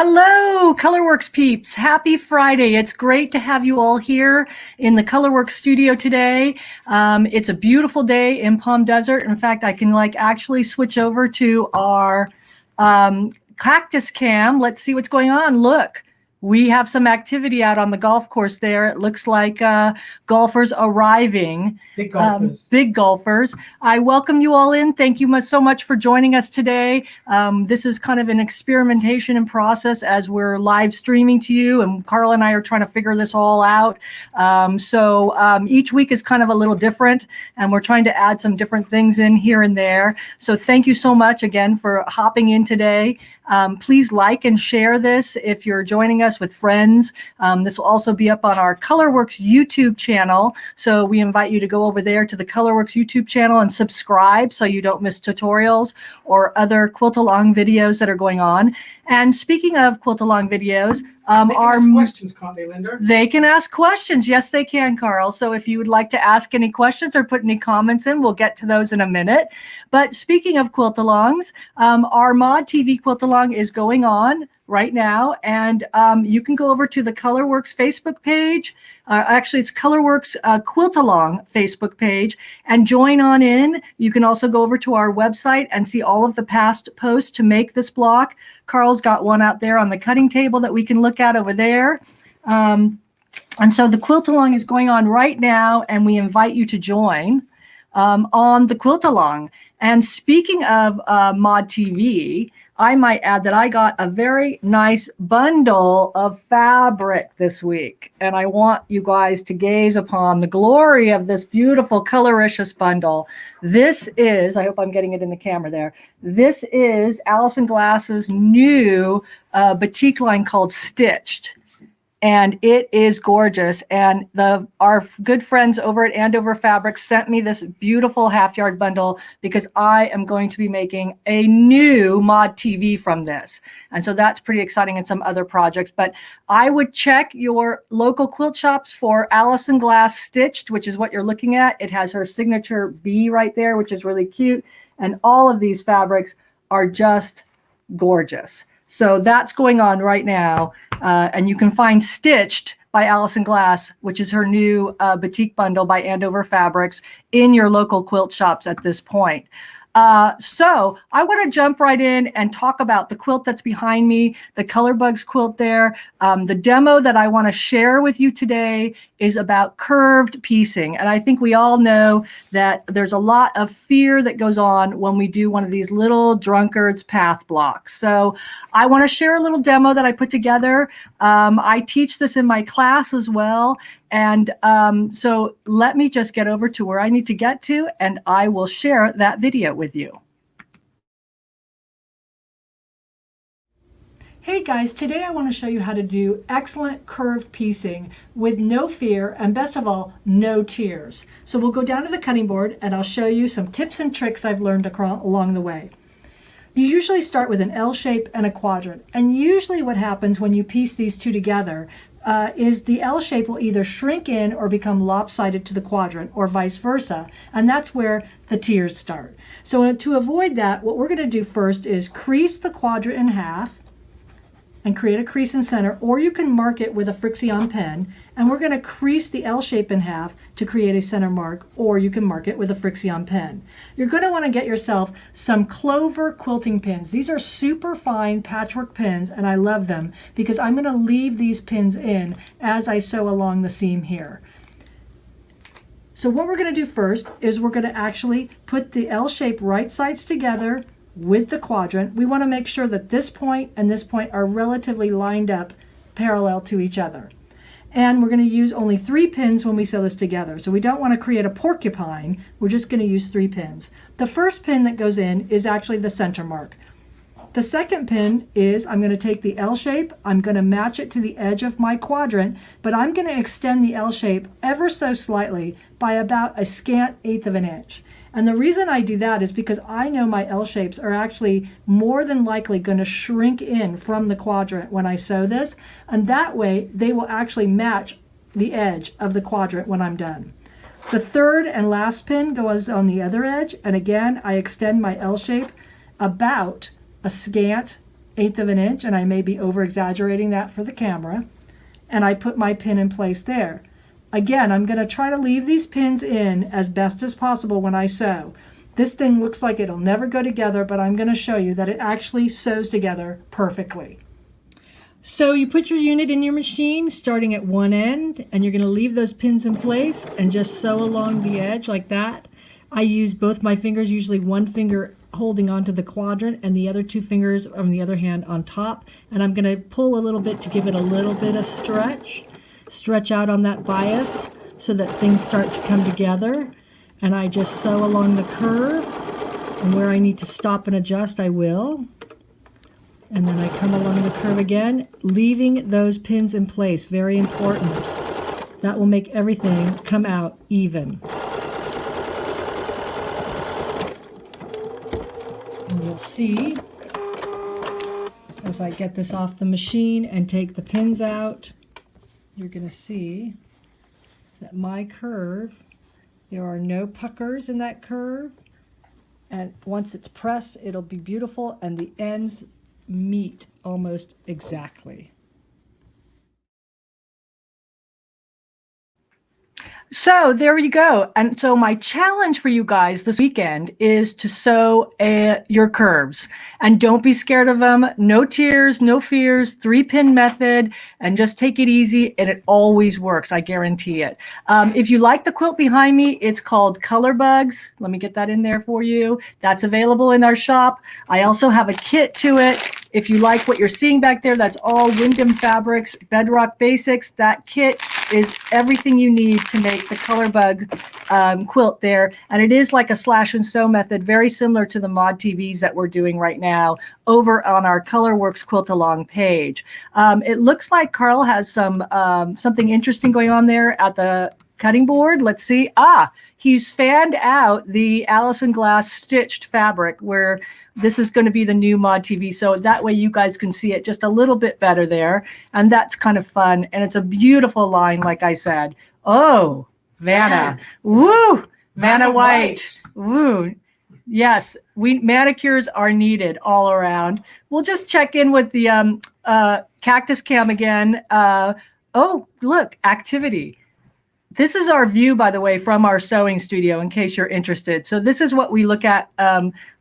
Hello, Colourwerx peeps. Happy Friday. It's great to have you all here in the Colourwerx Studio today. It's a beautiful day in Palm Desert. In fact, I can actually switch over to our cactus cam. Let's see what's going on. Look. We have some activity out on the golf course there. It looks like golfers arriving. Big golfers. Big golfers. I welcome you all in. Thank you so much for joining us today. This is kind of an experimentation and process as we're live streaming to you, and Carl and I are trying to figure this all out. Each week is kind of a little different, and we're trying to add some different things in here and there. So thank you so much again for hopping in today. Please like and share this if you're joining us with friends. This will also be up on our Colourwerx YouTube channel. So we invite you to go over there to the Colourwerx YouTube channel and subscribe so you don't miss tutorials or other quilt-along videos that are going on. And speaking of quilt-along videos, they can ask questions, can't they, Linda? They can ask questions. Yes, they can, Carl. So if you would like to ask any questions or put any comments in, we'll get to those in a minute. But speaking of quilt-alongs, our Mod TV quilt-along is going on right now, and you can go over to the Colourwerx Facebook page. Actually, it's Colourwerx Quilt-Along Facebook page and join on in. You can also go over to our website and see all of the past posts to make this block. Carl's got one out there on the cutting table that we can look at over there. And so the Quilt-Along is going on right now, and we invite you to join on the Quilt-Along. And speaking of Mod TV, I might add that I got a very nice bundle of fabric this week, and I want you guys to gaze upon the glory of this beautiful Colouricious bundle. This is, I hope I'm getting it in the camera there, this is Alison Glass's new batik line called Stitched. And it is gorgeous. And our good friends over at Andover Fabrics sent me this beautiful half-yard bundle because I am going to be making a new Mod TV from this. And so that's pretty exciting and some other projects. But I would check your local quilt shops for Alison Glass Stitched, which is what you're looking at. It has her signature bee right there, which is really cute. And all of these fabrics are just gorgeous. So that's going on right now. And you can find Stitched by Alison Glass, which is her new batik bundle by Andover Fabrics, in your local quilt shops at this point. So I want to jump right in and talk about the quilt that's behind me, the Colorbugs quilt there. The demo that I want to share with you today is about curved piecing. And I think we all know that there's a lot of fear that goes on when we do one of these little drunkards path blocks. So I want to share a little demo that I put together. I teach this in my class as well. And so let me just get over to where I need to get to, and I will share that video with you. Hey guys, today I want to show you how to do excellent curved piecing with no fear and, best of all, no tears. So we'll go down to the cutting board and I'll show you some tips and tricks I've learned along the way. You usually start with an L shape and a quadrant, and usually what happens when you piece these two together is the L shape will either shrink in or become lopsided to the quadrant, or vice versa, and that's where the tears start. So to avoid that, what we're going to do first is crease the quadrant in half and create a crease in center, or you can mark it with a Frixion pen, and we're going to crease the L shape in half to create a center mark, or you can mark it with a Frixion pen. You're going to want to get yourself some Clover quilting pins. These are super fine patchwork pins, and I love them because I'm going to leave these pins in as I sew along the seam here. So what we're going to do first is we're going to actually put the L shape right sides together with the quadrant. We want to make sure that this point and this point are relatively lined up parallel to each other. And we're going to use only 3 pins when we sew this together. So we don't want to create a porcupine. We're just going to use 3 pins. The first pin that goes in is actually the center mark. The second pin is, I'm going to take the L shape, I'm going to match it to the edge of my quadrant, but I'm going to extend the L shape ever so slightly by about a scant 1/8 of an inch. And the reason I do that is because I know my L shapes are actually more than likely going to shrink in from the quadrant when I sew this, and that way they will actually match the edge of the quadrant when I'm done. The third and last pin goes on the other edge, and again I extend my L shape about a scant 1/8 of an inch, and I may be over exaggerating that for the camera, and I put my pin in place there. Again, I'm going to try to leave these pins in as best as possible when I sew. This thing looks like it'll never go together, but I'm going to show you that it actually sews together perfectly. So you put your unit in your machine starting at one end, and you're going to leave those pins in place and just sew along the edge like that. I use both my fingers, usually one finger holding onto the quadrant and the other two fingers on the other hand on top. And I'm going to pull a little bit to give it a little bit of stretch out on that bias so that things start to come together. And I just sew along the curve, and where I need to stop and adjust, I will. And then I come along the curve again, leaving those pins in place. Very important. That will make everything come out even. And you'll see, as I get this off the machine and take the pins out, you're going to see that my curve, there are no puckers in that curve. And once it's pressed, it'll be beautiful, and the ends meet almost exactly. So there you go. And so my challenge for you guys this weekend is to sew your curves, and don't be scared of them. No tears, no fears, 3-pin method, and just take it easy. And it always works. I guarantee it. If you like the quilt behind me, it's called Colourwerx. Let me get that in there for you. That's available in our shop. I also have a kit to it. If you like what you're seeing back there, that's all Wyndham Fabrics Bedrock Basics. That kit is everything you need to make the Colourwerx quilt there. And it is like a slash and sew method, very similar to the Mod TVs that we're doing right now over on our Colourwerx Quilt Along page. It looks like Carl has something interesting going on there at the cutting board. Let's see. He's fanned out the Allison Glass stitched fabric, where this is going to be the new Mod TV. So that way you guys can see it just a little bit better there. And that's kind of fun. And it's a beautiful line, like I said. Oh, Vanna. Woo! Vanna White. Woo. Yes, manicures are needed all around. We'll just check in with the Cactus Cam again. Oh, look, activity. This is our view, by the way, from our sewing studio, in case you're interested. So this is what we look at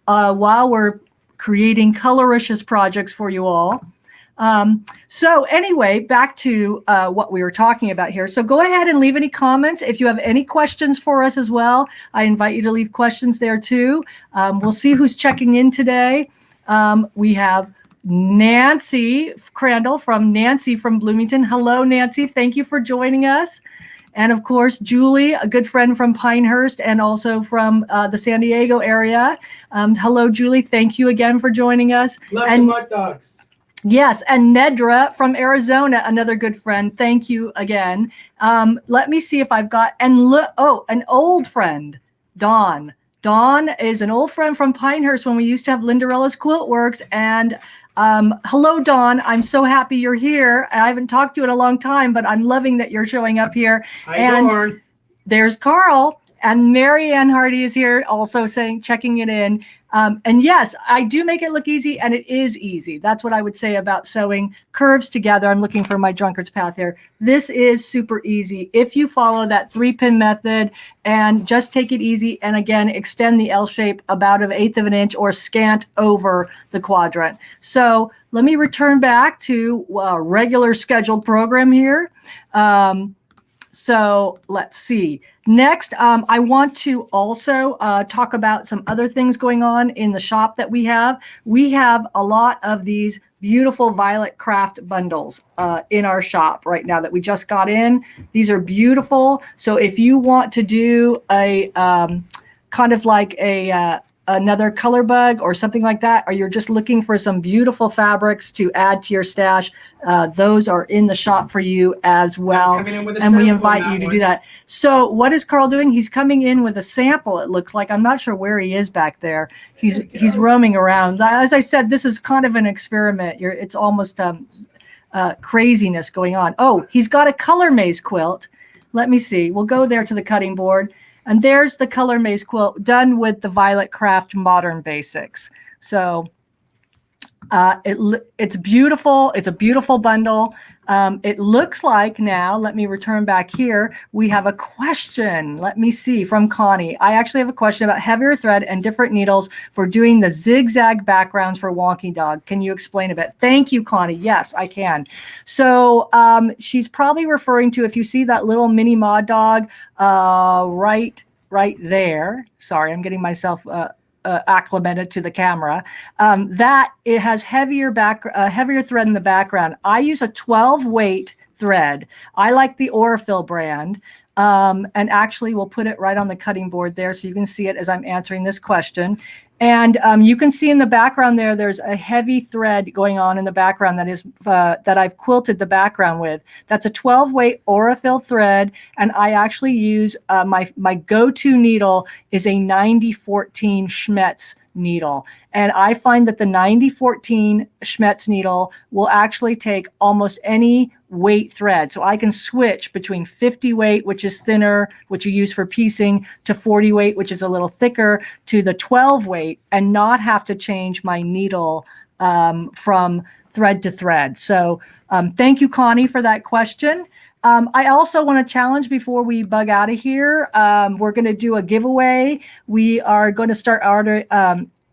while we're creating Colourwerx projects for you all. So anyway, back to what we were talking about here. So go ahead and leave any comments. If you have any questions for us as well, I invite you to leave questions there too. We'll see who's checking in today. We have Nancy Crandall from Nancy from Bloomington. Hello, Nancy. Thank you for joining us. And of course, Julie, a good friend from Pinehurst and also from the San Diego area. Hello, Julie. Thank you again for joining us. Love the mud dogs. Yes, and Nedra from Arizona, another good friend. Thank you again. Let me see if I've got, an old friend, Dawn. Dawn is an old friend from Pinehurst when we used to have Lindarella's Quiltworks. And hello, Dawn. I'm so happy you're here. I haven't talked to you in a long time, but I'm loving that you're showing up here. And there's Carl. And Mary Ann Hardy is here also checking it in. And yes, I do make it look easy, and it is easy. That's what I would say about sewing curves together. I'm looking for my drunkard's path here. This is super easy if you follow that 3-pin method and just take it easy. And again, extend the L shape about 1/8 of an inch or scant over the quadrant. So let me return back to a regular scheduled program here. So let's see. Next, I want to also talk about some other things going on in the shop that we have. We have a lot of these beautiful violet craft bundles in our shop right now that we just got in. These are beautiful. So if you want to do a kind of like another color bug or something like that, or you're just looking for some beautiful fabrics to add to your stash, those are in the shop for you as well. And we invite you to do that. So what is Carl doing? He's coming in with a sample, it looks like. I'm not sure where he is back there. He's roaming around. As I said, this is kind of an experiment. It's almost craziness going on. Oh, he's got a color maze quilt. Let me see. We'll go there to the cutting board. And there's the color maze quilt done with the Violet Craft Modern Basics. So It's beautiful. It's a beautiful bundle. It looks like now, let me return back here. We have a question. Let me see from Connie. I actually have a question about heavier thread and different needles for doing the zigzag backgrounds for Wonky Dog. Can you explain a bit? Thank you, Connie. Yes, I can. So she's probably referring to, if you see that little mini mod dog right there. Sorry, I'm getting myself acclimated to the camera, that it has heavier thread in the background. I use a 12 weight thread. I like the Aurifil brand. And actually we'll put it right on the cutting board there so you can see it as I'm answering this question. And you can see in the background there's a heavy thread going on in the background that I've quilted the background with. That's a 12 weight Aurifil thread, and I actually use my go-to needle is a 9014 Schmetz needle. And I find that the 9014 Schmetz needle will actually take almost any weight thread. So I can switch between 50 weight, which is thinner, which you use for piecing, to 40 weight, which is a little thicker, to the 12 weight, and not have to change my needle from thread to thread. So thank you, Connie, for that question. I also want to challenge before we bug out of here. We're going to do a giveaway. We are going to start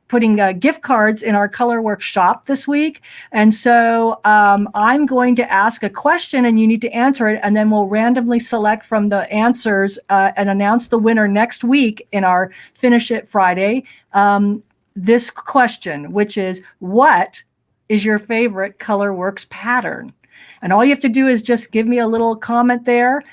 putting gift cards in our Colourwerx shop this week. And so I'm going to ask a question and you need to answer it. And then we'll randomly select from the answers and announce the winner next week in our Finish It Friday. This question, which is, what is your favorite Colourwerx pattern? And all you have to do is just give me a little comment there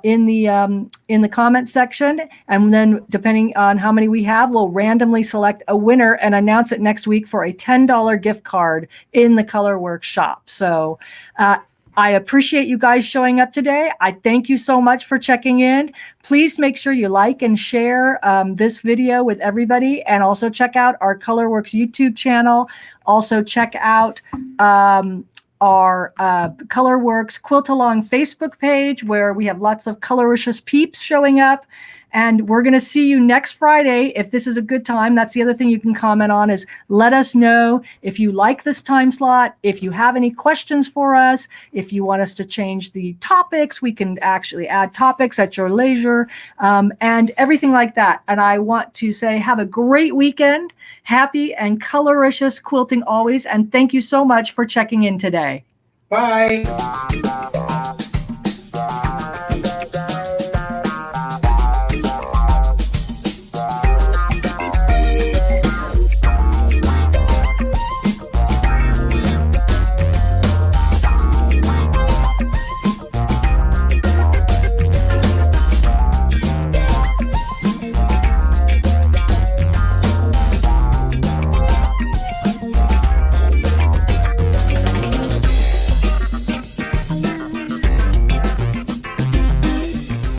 in the comment section. And then depending on how many we have, we'll randomly select a winner and announce it next week for a $10 gift card in the Colourwerx shop. So I appreciate you guys showing up today. I thank you so much for checking in. Please make sure you like and share this video with everybody, and also check out our Colourwerx YouTube channel. Also check out our Colourwerx Quilt Along Facebook page, where we have lots of coloricious peeps showing up. And we're going to see you next Friday if this is a good time. That's the other thing you can comment on, is let us know if you like this time slot, if you have any questions for us, if you want us to change the topics, we can actually add topics at your leisure, and everything like that. And I want to say have a great weekend, happy and coloricious quilting always, and thank you so much for checking in today. Bye.